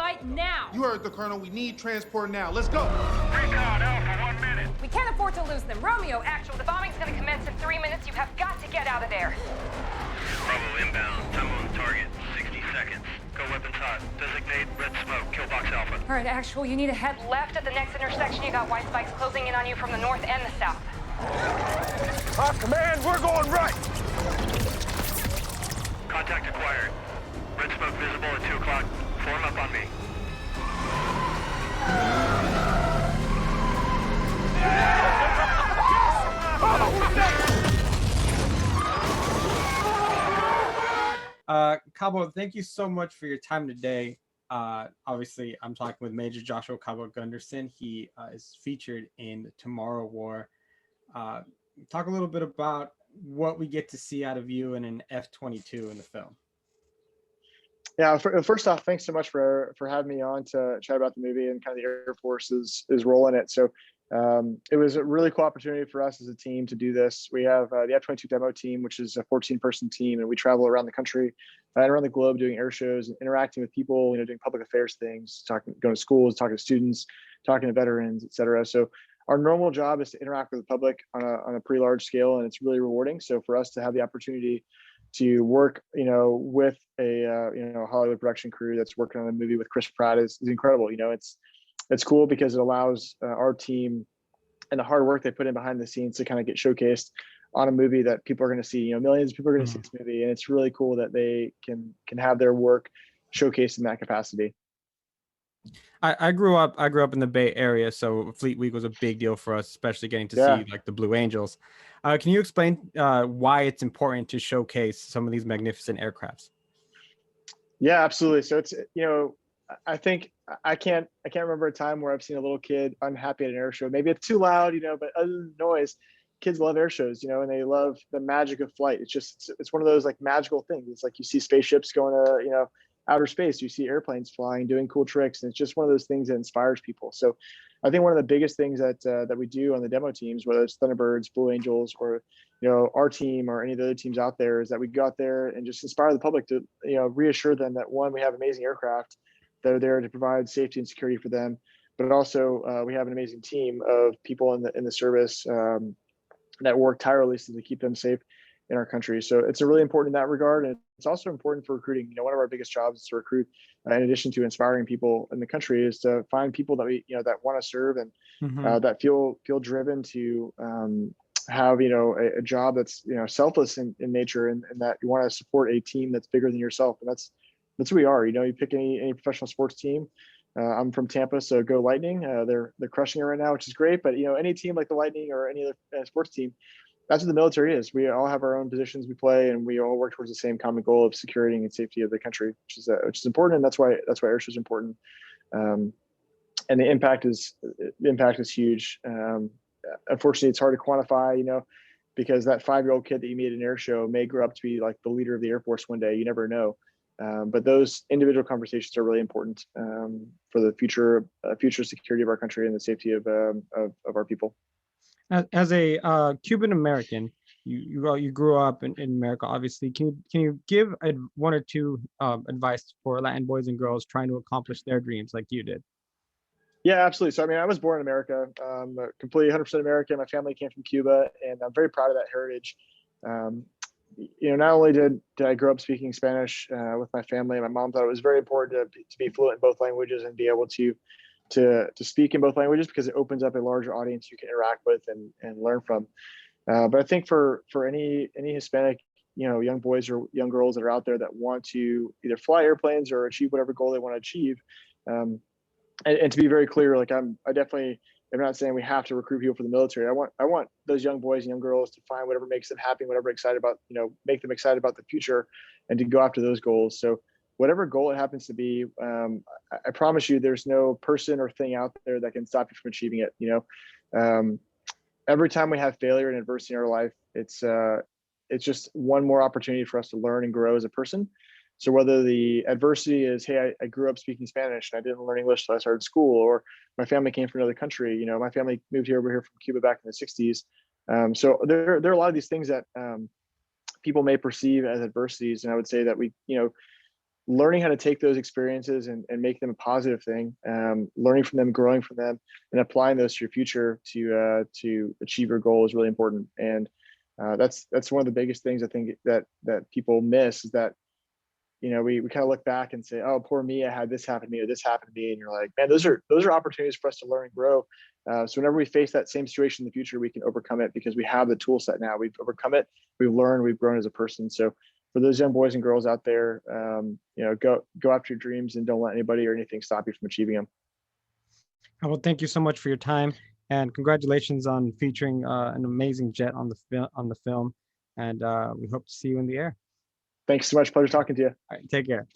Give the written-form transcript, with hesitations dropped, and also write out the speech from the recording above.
fight now. You heard the Colonel. We need transport now. Let's go. Recon Alpha, 1 minute. We can't afford to lose them. Romeo, actual, the bombing's gonna commence in 3 minutes. You have got to get out of there. Bravo inbound. Time on target, 60 seconds. Go weapons hot. Designate red smoke. Kill box Alpha. All right, actual, you need to head left at the next intersection. You got white spikes closing in on you from the north and the south. Command, we're going right. Contact acquired. Red smoke visible at 2 o'clock. Form up on me. Cabo, thank you so much for your time today. Obviously, I'm talking with Major Joshua Cabo Gunderson. He is featured in Tomorrow War. Talk a little bit about what we get to see out of you in an F-22 in the film. Yeah, first off, thanks so much for having me on to chat about the movie and kind of the Air Force's role in it. So it was a really cool opportunity for us as a team to do this. We have the F-22 demo team, which is a 14-person team, and we travel around the country and around the globe doing air shows and interacting with people, doing public affairs things, going to schools, talking to students, talking to veterans, et cetera. So our normal job is to interact with the public on a pretty large scale, and it's really rewarding. So for us to have the opportunity to work, with a Hollywood production crew that's working on a movie with Chris Pratt is incredible. It's cool because it allows our team and the hard work they put in behind the scenes to kind of get showcased on a movie that people are going to see. Millions of people are going to see this movie, and it's really cool that they can have their work showcased in that capacity. I grew up in the Bay Area, so Fleet Week was a big deal for us, especially getting to see like the Blue Angels. Can you explain why it's important to showcase some of these magnificent aircrafts? Yeah, absolutely. So it's I think I can't remember a time where I've seen a little kid unhappy at an air show. Maybe it's too loud, but other than noise, kids love air shows, and they love the magic of flight. It's one of those like magical things. It's like you see spaceships going to outer space, you see airplanes flying, doing cool tricks, and it's just one of those things that inspires people. So I think one of the biggest things that we do on the demo teams, whether it's Thunderbirds, Blue Angels, or our team or any of the other teams out there, is that we go out there and just inspire the public to reassure them that, one, we have amazing aircraft that are there to provide safety and security for them, but also we have an amazing team of people in the service that work tirelessly to keep them safe in our country. So it's really important in that regard. And it's also important for recruiting. One of our biggest jobs is to recruit, in addition to inspiring people in the country, is to find people that that want to serve and that feel driven to have, a job that's, selfless in nature, and that you want to support a team that's bigger than yourself. And that's who we are. You pick any professional sports team. I'm from Tampa, so go Lightning. They're crushing it right now, which is great. But any team like the Lightning or any other sports team, that's what the military is. We all have our own positions we play, and we all work towards the same common goal of security and safety of the country, which is important. And that's why air shows are important. And the impact is huge. Unfortunately, it's hard to quantify, because that 5-year-old kid that you meet at an air show may grow up to be like the leader of the Air Force one day. You never know. But those individual conversations are really important for the future security of our country and the safety of our people. As a Cuban American, you grew up in America, obviously. Can you give one or two advice for Latin boys and girls trying to accomplish their dreams like you did? Yeah, absolutely. So I was born in America, completely 100% American. My family came from Cuba, and I'm very proud of that heritage. Not only did I grow up speaking Spanish with my family, my mom thought it was very important to be fluent in both languages and be able to speak in both languages, because it opens up a larger audience you can interact with and learn from. But I think for any Hispanic, young boys or young girls that are out there that want to either fly airplanes or achieve whatever goal they want to achieve, and to be very clear, like I definitely am not saying we have to recruit people for the military. I want those young boys and young girls to find whatever makes them happy, whatever excited about, make them excited about the future, and to go after those goals. So whatever goal it happens to be, I promise you, there's no person or thing out there that can stop you from achieving it. Every time we have failure and adversity in our life, it's just one more opportunity for us to learn and grow as a person. So whether the adversity is, hey, I grew up speaking Spanish and I didn't learn English until I started school, or my family came from another country. My family moved over here from Cuba back in the 60s. So there are a lot of these things that people may perceive as adversities, and I would say that we learning how to take those experiences and make them a positive thing, learning from them, growing from them, and applying those to your future to achieve your goal is really important. And that's one of the biggest things I think that people miss, is that, you know, we kind of look back and say, oh, poor me, I had this happen to me, or this happened to me. And you're like, man, those are opportunities for us to learn and grow. So whenever we face that same situation in the future, we can overcome it because we have the tool set now. We've overcome it, we've learned, we've grown as a person. So for those young boys and girls out there, you know, go after your dreams and don't let anybody or anything stop you from achieving them. Well, thank you so much for your time, and congratulations on featuring an amazing jet on the film. And we hope to see you in the air. Thanks so much. Pleasure talking to you. All right, take care.